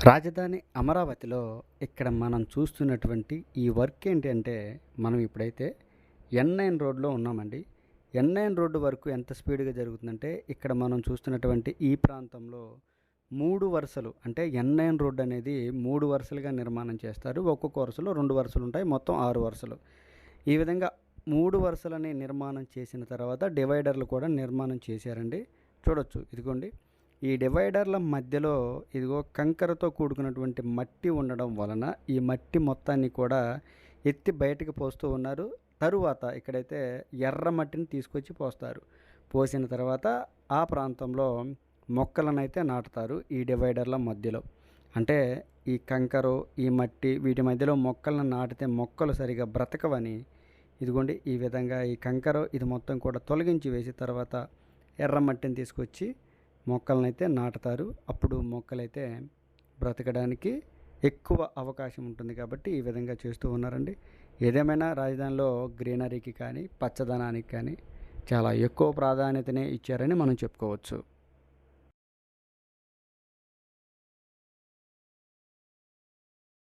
రాజధాని అమరావతిలో ఇక్కడ మనం చూస్తున్నటువంటి ఈ వర్క్ ఏంటంటే మనం ఇప్పుడైతే ఎన్9 రోడ్లో ఉన్నామండి. ఎన్9 రోడ్డు వరకు ఎంత స్పీడ్గా జరుగుతుందంటే ఇక్కడ మనం చూస్తున్నటువంటి ఈ ప్రాంతంలో 3 వరుసలు అంటే ఎన్9 రోడ్డు అనేది 3 వరుసలుగా నిర్మాణం చేస్తారు. ఒక్కొక్క వరుసలో 2 వరుసలు ఉంటాయి, మొత్తం 6 వరుసలు. ఈ విధంగా 3 వరుసలని నిర్మాణం చేసిన తర్వాత డివైడర్లు కూడా నిర్మాణం చేశారండి. చూడొచ్చు, ఇదిగోండి. ఈ డివైడర్ల మధ్యలో ఇదిగో కంకరతో కూడుకున్నటువంటి మట్టి ఉండడం వలన ఈ మట్టి మొత్తాన్ని కూడా ఎత్తి బయటకు పోస్తూ ఉన్నారు. తరువాత ఇక్కడైతే ఎర్ర మట్టిని తీసుకొచ్చి పోస్తారు. పోసిన తర్వాత ఆ ప్రాంతంలో మొక్కలనైతే నాటుతారు ఈ డివైడర్ల మధ్యలో. అంటే ఈ కంకరు, ఈ మట్టి వీటి మధ్యలో మొక్కలను నాటితే మొక్కలు సరిగా బ్రతకవని ఇదిగోండి ఈ విధంగా ఈ కంకర ఇది మొత్తం కూడా తొలగించి వేసి తర్వాత ఎర్ర మట్టిని తీసుకొచ్చి మొక్కలనైతే నాటుతారు. అప్పుడు మొక్కలైతే బ్రతకడానికి ఎక్కువ అవకాశం ఉంటుంది కాబట్టి ఈ విధంగా చేస్తూ ఉన్నారండి. ఏదేమైనా రాజధానిలో గ్రీనరీకి కానీ పచ్చదనానికి కానీ చాలా ఎక్కువ ప్రాధాన్యతనే ఇచ్చారని మనం చెప్పుకోవచ్చు.